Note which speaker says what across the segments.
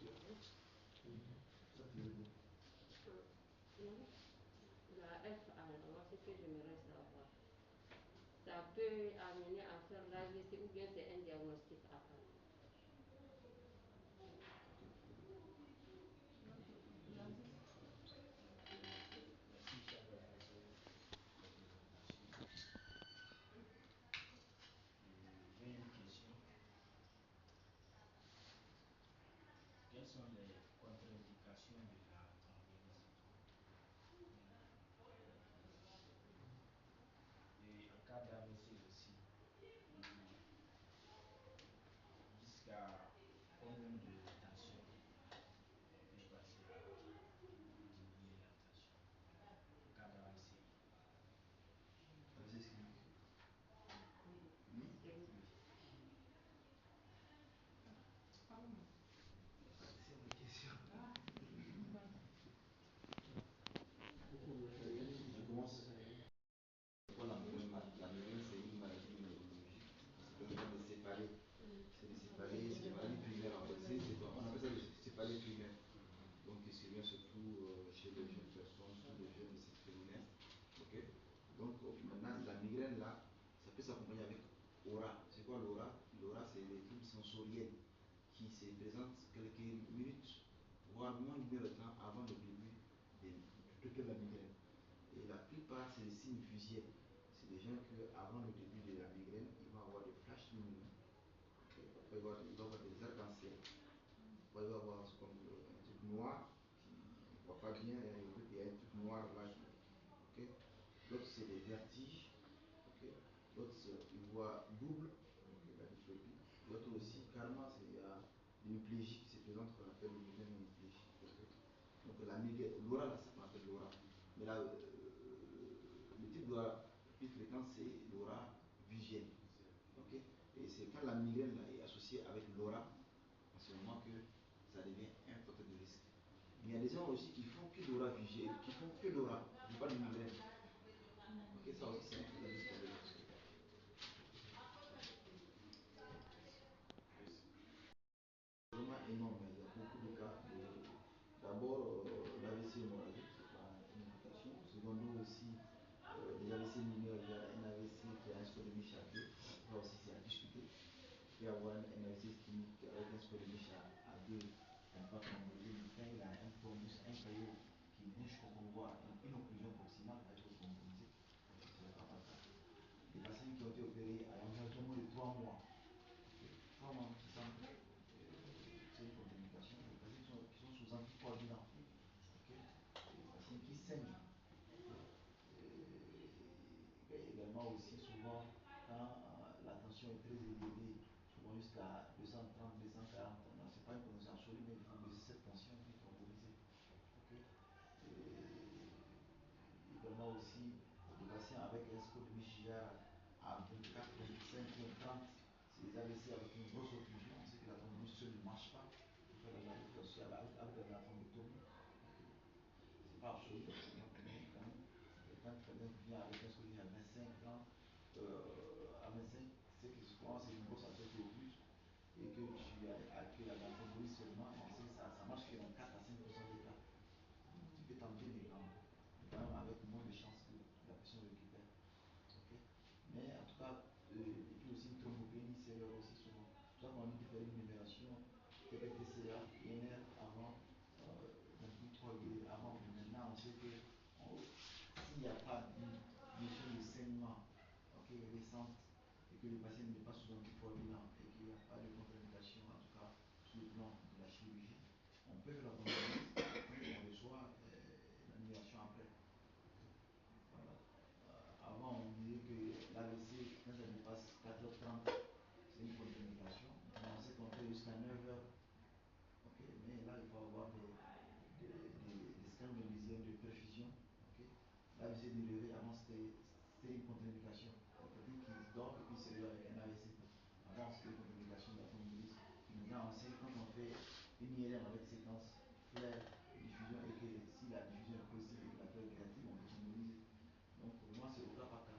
Speaker 1: Ça tu veux dire?
Speaker 2: Non. La F moi ce que j'aimerais savoir, ça peut amener à faire l'AVC ou bien c'est un diagnostic à part?
Speaker 3: Merci chère pour cette présentation. J'ai une question. Quelles sont les contre-indications de la thrombolyse? Et en cas d'AVC aussi, jusqu'à combien de tension on peut passer pour diminuer la tension en cas d'AVC?
Speaker 1: AVC ischémique.
Speaker 3: Oui.
Speaker 1: C'est une question. Je commence. Pourquoi la migraine? La migraine, c'est une maladie neurologique qui se permet de séparer. C'est des maladies primaires en fait. On appelle ça des céphalées primaires. Donc, qui survient surtout chez les jeunes personnes, surtout les jeunes de cycle préliminaire. Ok. Donc, maintenant, la migraine là, ça peut s'accompagner avec aura. C'est quoi l'aura? L'aura, c'est les troubles sensoriels qui se présentent quelques minutes, voire moins d'une heure de temps avant le début de la migraine. Et la plupart, c'est des signes visuels. C'est des gens qu'avant le début de la migraine, ils vont avoir des flashs lumineux. Okay. Après, ils vont avoir des arcs-en-ciel. Après, ils vont avoir comme un truc noir qui ne voit pas bien. Il y a un truc noir là. Okay. D'autres, c'est des vertiges. Okay. D'autres, ils voient double, okay, la diplopie. D'autres aussi, carrément, il y a l'hémiplégie qui se présente, qu'on appelle le migraine hémiplégique. Okay. Donc, la migraine, l'aura, là, c'est ce qu'on appelle l'aura. Mais là, le type d'aura le plus fréquent, c'est l'aura visuelle. Okay. Et c'est quand la migraine là, est associée avec l'aura, en ce moment que ça devient un facteur de risque. Mais il y a des gens aussi qui font que l'aura visuelle, qui font que l'aura, je parle de migraine. Ok, ça aussi c'est un facteur de risque pour eux. Vraiment énorme, il y a beaucoup de cas. D'abord, l'AVC hémorragique, c'est pas une indication. Secondo aussi, des AVC mineurs, il y a un AVC qui a un score de Micha 2, là aussi c'est à discuter. Il peut y avoir un AVC ischémique avec un score de Micha à 2, à ne pas thromboser, mais quand il a un thrombus, un caillot qui bouge, qu'on voit une occlusion proximale, là il faut thrombolyser. C'est au cas par cas. Des patients qui ont été opérés à un moins de 3 mois. Okay. 3 mois c'est ça. C'est une contre-indication. Les patients qui sont sous anticoagulants. Okay. Les patients qui saignent. Okay. Également aussi souvent quand la tension est très élevée, souvent jusqu'à 230, 240, c'est pas une condition absolue, mais il faut baisser cette tension et puis thromboliser. Okay. Également aussi des patients avec un score de Michigan à 24, 25 ou 30, c'est des AVC avec une grosse occlusion. On sait que la thrombose seule ne marche pas. Il faut faire la aussi avec la thrombectomie. C'est pas absolu, mais quand même, quand quelqu'un vient avec un score à 25, 30, à 25, c'est que souvent c'est une grosse artère qui occluse et que que la thrombose seulement, on sait que ça marche que dans 4 à 5% des cas. Tu peux tenter, mais quand même avec moins de chances que la personne récupère. Okay. Mais en tout cas, et puis aussi une thrombopénie sévère aussi souvent. C'est pour ça qu'on dit de faire une numération, TPTCA, INR avant, d'un plus 3 avant. Mais maintenant, on sait que s'il n'y a pas d'une notion de saignement récente et que le patient n'est pas sous anticoagulant et qu'il n'y a pas de contre-indication, en tout cas sur le plan de la chirurgie, on peut faire la thrombose, on reçoit la numération après. Voilà. Avant, on disait que l'AVC, quand ça dépasse 4h30, c'est une contre-indication. Maintenant, on sait qu'on fait jusqu'à 9h. Okay. Mais là, il faut avoir des scans magnésiens de perfusion. Okay. L'AVC du réveil, avant, c'était une contre-indication. Quelqu'un qui dort et puis se réveille avec un AVC. Avant, c'était une contre-indication de la thrombolyse. Maintenant, on sait que quand on fait une IRM avec séquence flair diffusion et que si la diffusion est positive et que la flair est négative, on peut thrombolyser. Donc pour moi, c'est au cas par cas.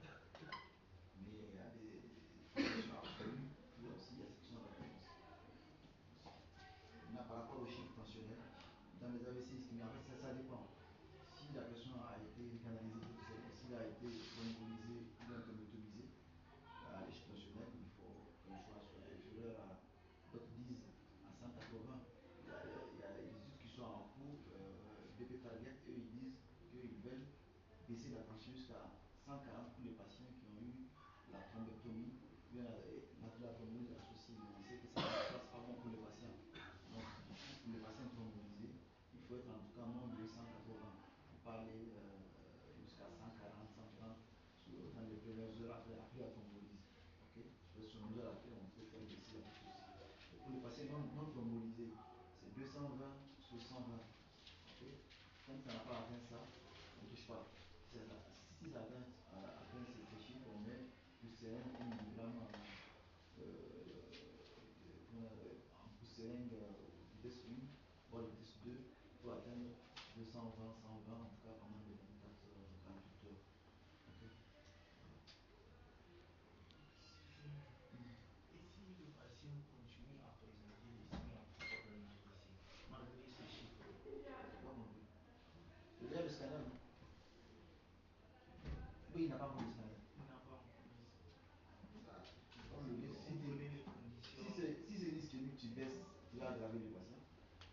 Speaker 1: Mais il y a des conditions absolues, puis aussi il y a ce qui sont références. Maintenant, par rapport rapport au chiffre tensionnel, dans les AVC ischémiques, en fait, ça dépend. Si la personne a été canalisée, s'il a été thrombolisé ou thrombectomisé, à l'échelle tensionnelle, il faut qu'elle soit inférieure à, d'autres disent à 180. Il y a des études qui sont en cours, BP Target, eux ils disent qu'ils veulent baisser la tension jusqu'à 140 pour les patients qui ont eu la thrombectomie, bien la thrombolyse associée. Mais on sait que ça ne passe pas bon pour les patients. Donc, du coup, pour les patients thrombolisés, il faut être en tout cas moins de 180 pour pas aller jusqu'à 140, 130 dans les premières heures après la thrombolyse. Ok, sur une heure après, on peut faire baisser la dose aussi. Et pour les patients non thrombolisés, c'est 220 sur 120. Ok, tant que ça n'a pas atteint ça, on ne touche pas. Si ça atteint ces chiffres, on met plus serein 1 mg en plus seringue vitesse 1, voire vitesse 2, pour atteindre 220, 120, en tout cas pendant les 24 48 heures. Ok.
Speaker 3: Et si le patient continue à présenter des signes avant un AVC, malgré ces chiffres-là?
Speaker 1: J'ai pas compris. C'est déjà le scanner, non? Oui, il n'a pas encore le scanner.
Speaker 3: Il n'a pas encore dit.
Speaker 1: Si
Speaker 3: On connaît les conditions.
Speaker 1: si c'est ischémique, tu baisses, tu vas aggraver le patient.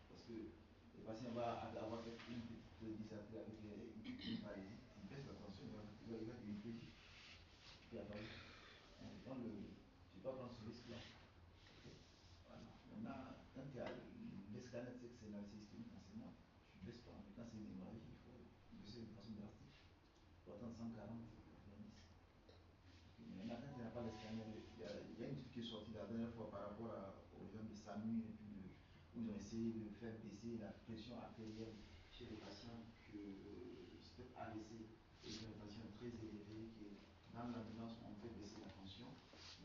Speaker 1: Parce que le patient va avoir peut-être une petite dysenterie avec une paralysie. Tu baisses la tension, il va devenir PJ. Puis après, on prend tu dois prendre ce risque-là. Okay. Voilà. Maintenant, quand tu as les scanners, tu sais que c'est une AVC ischémique, forcément, tu ne baisses pas. Mais quand c'est une hémorragie, il faut baisser de façon drastique. Il faut attendre 140, 90. Mais maintenant, quand il n'y a pas de scanner, il y a une étude qui est sortie la dernière fois par rapport aux gens de SAMU et puis où ils ont essayé de faire baisser la pression artérielle chez les patients que cet AVC et une tension très élevée, qui dans l'ambulance on fait baisser la tension.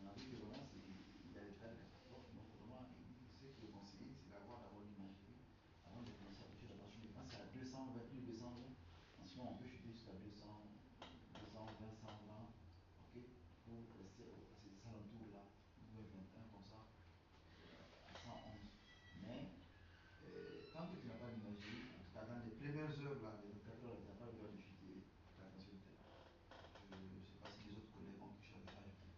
Speaker 1: On a vu que vraiment il y a des cas de catastrophe, donc vraiment ce qui est conseillé c'est d'avoir d'abord l'imagerie avant de commencer à toucher la tension. Mais quand c'est à 220, plus de 220, en ce moment on peut chuter jusqu'à 200, 220, 120, ok, pour rester à ces alentours-là, 21 comme ça, à 111. Mais tant que tu n'as pas d'imagerie, en tout cas dans les premières heures, là, les 24 heures, tu n'as pas le droit de chuter la tension telle. Je ne sais pas si les autres collègues ont quelque chose à ajouter.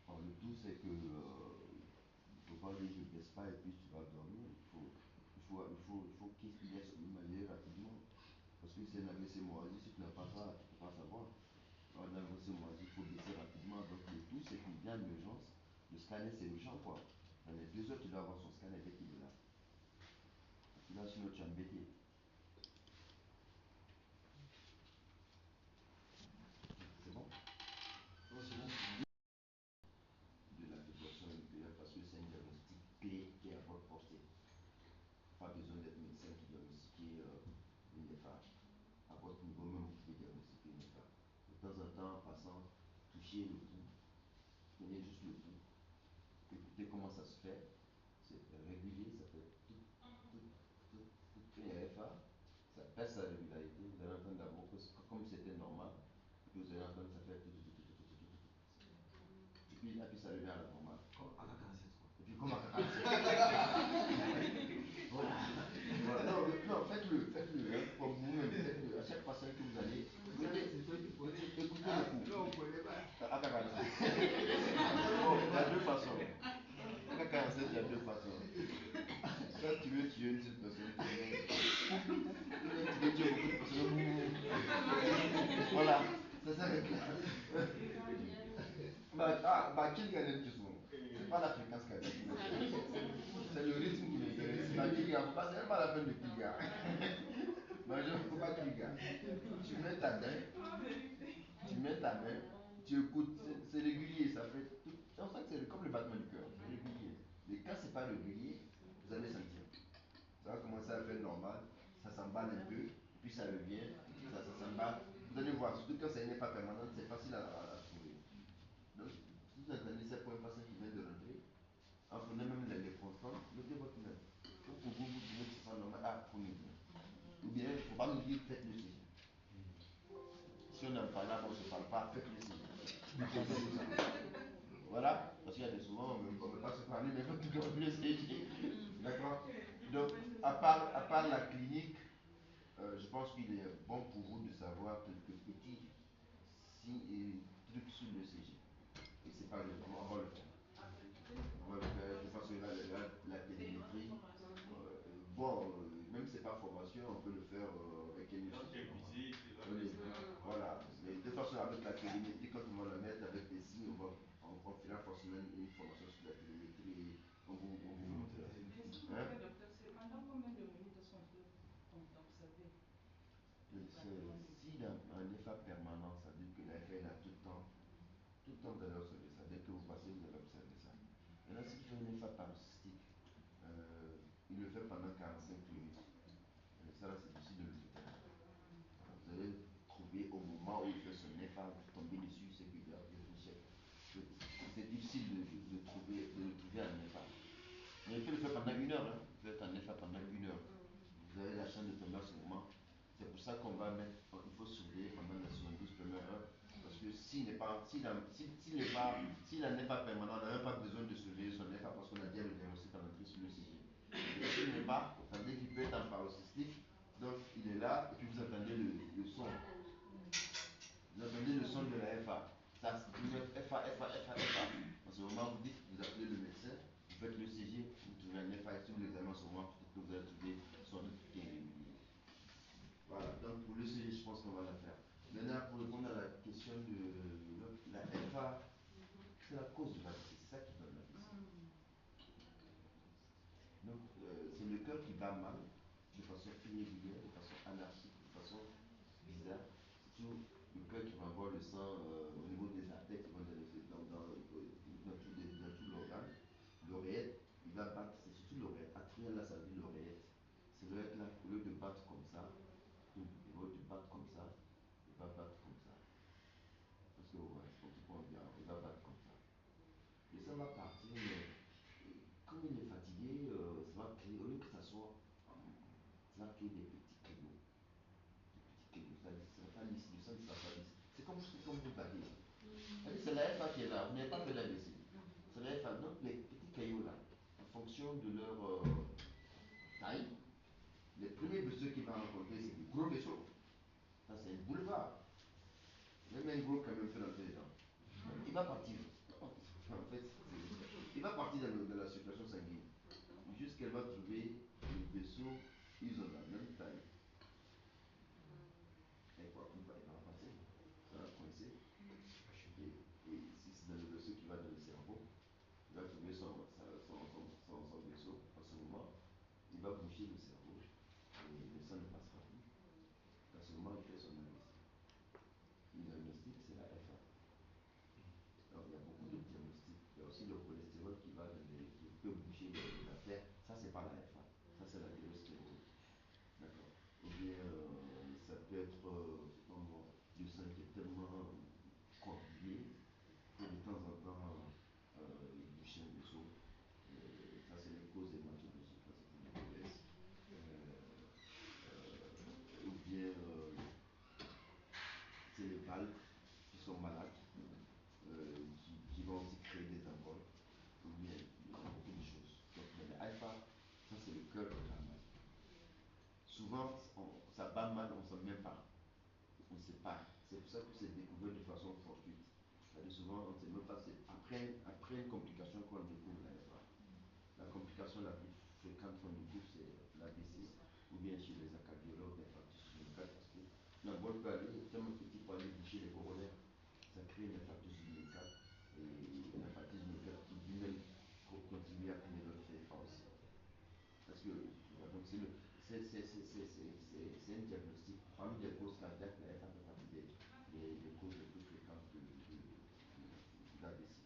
Speaker 4: Alors, le tout, c'est que il ne faut pas dire je ne baisse pas et puis tu vas dormir. Il faut qu'il laisse imager rapidement. Parce que c'est un AVC hémorragique, si tu n'as pas ça, tu ne peux pas savoir. Alors, un AVC hémorragique, il faut baisser rapidement. Donc, le tout, c'est qu'il vient en urgence. Le scanner, c'est urgent, quoi. Dans les 2 heures, tu dois avoir son scanner dès qu'il est là. Là, sinon, tu es embêté. C'est bon?
Speaker 1: Oh, c'est bon.
Speaker 4: De la fibrillation auriculaire parce que c'est un diagnostic clé qui est à votre portée. Pas besoin d'être médecin qui diagnostiquer une néphrage. À votre niveau même, vous pouvez diagnostiquer une néphrage. De temps en temps, en passant, touchez le pouls. Prenez juste le pouls. Écoutez comment ça se fait. C'est régulier, ça fait tout. Quand il y a FA, ça perd sa régularité. Vous allez entendre d'abord comme c'était normal. Et puis vous allez entendre ça fait tout. Et puis ça revient à la normale.
Speaker 1: Comme AK-47 quoi.
Speaker 4: Et puis comme AK-47. Voilà. Non, faites-le, hein, pour vous-même, faites-le. À chaque patient que vous allez, écoutez le coup.
Speaker 3: Non, on ne connaît pas.
Speaker 4: AK-47. Bon, il y a 2 façons. AK-47, il y a 2 façons. Quand tu veux tuer une seule personne, tu veux tuer beaucoup de personnes. Voilà, c'est ça le cas. Kill gagne tout souvent. C'est pas la fréquence cardiaque qui m'intéresse. C'est le rythme qui m'intéresse. La kill gagne, c'est même pas la peine de kill gagne. Non, je ne peux pas kill gagne. Tu mets ta main, tu écoutes, c'est régulier, ça fait tout. On sent que c'est comme le battement du cœur, c'est régulier. Mais quand c'est pas régulier, vous allez sentir. Ça va commencer à faire normal, ça s'emballe un peu, et puis ça revient, ça s'emballe. Vous allez voir, surtout quand c'est n'est pas permanente, c'est facile à trouver. Donc, si vous entendez ça pour un patient qui vient de rentrer, en prenant même les constantes, mettez votre main. Donc, pour vous trouvez que c'est pas normal, prenez bien. Ou bien, il ne faut pas nous dire faites le signe. Si on n'aime pas là, on ne se parle pas, faites le signe. Voilà, parce qu'il y a des souvent, on ne peut pas se parler, mais il faut toujours le signe. D'accord? à part la clinique, je pense qu'il est bon pour vous de savoir quelques petits trucs sur le CG. Et c'est pas le, on va le faire. On va le faire, je pense que la télémétrie, même si c'est pas formation, on peut le faire avec une voilà. Mais de toute façon, avec la télémétrie, quand on va la mettre avec des signes, on fera forcément une formation sur la télémétrie. On vous montrera.
Speaker 5: Mais s'il vous plaît, docteur, c'est pendant combien de minutes est-ce qu'on peut observer?
Speaker 4: Si un FA permanent, ça veut dire que la FA est là tout le temps vous allez observer ça. Dès que vous passez, vous allez observer ça. Maintenant, s'il fait une FA paroxystique, il le fait pendant 45 minutes. Ça, c'est difficile de le traiter. Vous allez trouver au moment où il fait son FA, vous tombez dessus, c'est qu'il doit réfléchir. C'est difficile de le trouver un FA. Mais il peut le faire pendant 1 heure. Hein. Il peut être un FA pendant 1 heure. Vous avez la chance de tomber à ce moment. C'est pour ça qu'on va mettre, il faut surveiller pendant les 72 premières heures. Parce que s'il n'est pas permanent, on n'a même pas besoin de surveiller son FA parce qu'on a déjà le diagnostic à l'entrée sur le CG. S'il n'est pas, vous savez qu'il peut être en paroxystique, donc il est là, et puis vous entendez le son. Vous entendez le son de la FA. Ça, FA. En ce moment, vous dites, vous appelez le médecin, vous faites le CG, vous trouvez un FA, et si vous l'examinez en ce moment, peut-être que vous allez trouver son rythme qui est régulier. Voilà, donc pour le CG, je pense qu'on va la faire. Maintenant, pour répondre à la question de la FA, c'est la cause de l'AVC, c'est ça qui donne l'AVC. Donc, c'est le cœur qui bat mal, de façon irrégulière, de façon anarchique, de façon bizarre. C'est toujours le cœur qui va avoir le sang au niveau des artères qui vont dans tout l'organe. L'oreillette, il va battre, c'est surtout l'oreillette. Atrial, là, ça veut dire l'oreillette. C'est l'oreillette là, au lieu de battre comme ça, il va battre comme ça. Parce que, ouais, c'est comme bien, il va battre comme ça. Et ça va partir, mais comme il est fatigué, ça va créer, au lieu que ça soit, ça va créer des petits caillots. Ça ne sera pas lisse, le sang ne sera pas lisse. C'est comme vous battez. C'est la FA qui est là, vous n'avez pas fait l'ABC. C'est la FA. Donc les petits caillots là, en fonction de leur taille, les premiers vaisseaux qu'il va rencontrer, c'est des gros vaisseaux. Ça, c'est un boulevard. Même un gros camion fait rentrer dedans. Il va partir. En fait, il va partir dans la circulation sanguine. Jusqu'elle va trouver les vaisseaux, ils ont la même taille. Et quoi, il va passer. Ça va coincer. Et si c'est dans le vaisseau qui va dans le cerveau, il va trouver son vaisseau. En ce moment, il va boucher le cerveau et le sang ne passera plus. À ce moment, il fait son AVC. Le diagnostic, c'est la FA. Alors, il y a beaucoup de diagnostics. Il y a aussi le cholestérol qui peut boucher les artères. Ça, c'est pas la FA. Ça, c'est la thyroïde. D'accord. Ou bien, ça peut être le sang qui est tellement coagulé que de temps en temps, il bouche un vaisseau. Ça, c'est les causes hématologiques. Ça, c'est pour les BS. Ou bien, c'est les valves qui sont malades, qui vont aussi créer des emboles. Ou bien, il y a beaucoup de choses. Donc, mais le alpha, ça, c'est le cœur qui bat mal. Souvent, ça bat mal, on ne sait même pas. On ne sait pas. C'est pour ça que c'est découvert de façon fortuite. C'est-à-dire souvent, on ne sait même pas. C'est après une complication qu'on découvre l'AFA. La complication la plus fréquente qu'on découvre, c'est l'ABC, ou bien chez les cardiologues, l'infarctus myocardique, parce que l'embole peut aller tellement petit pour aller boucher les coronaires. Ça crée un infarctus du myocarde, et l'infarctus du myocarde qui lui-même continue à créer d'autres FA aussi. Parce que, donc c'est un diagnostic. Parmi les causes cardiaques, la FA fait partie des causes les plus fréquentes d'ABC.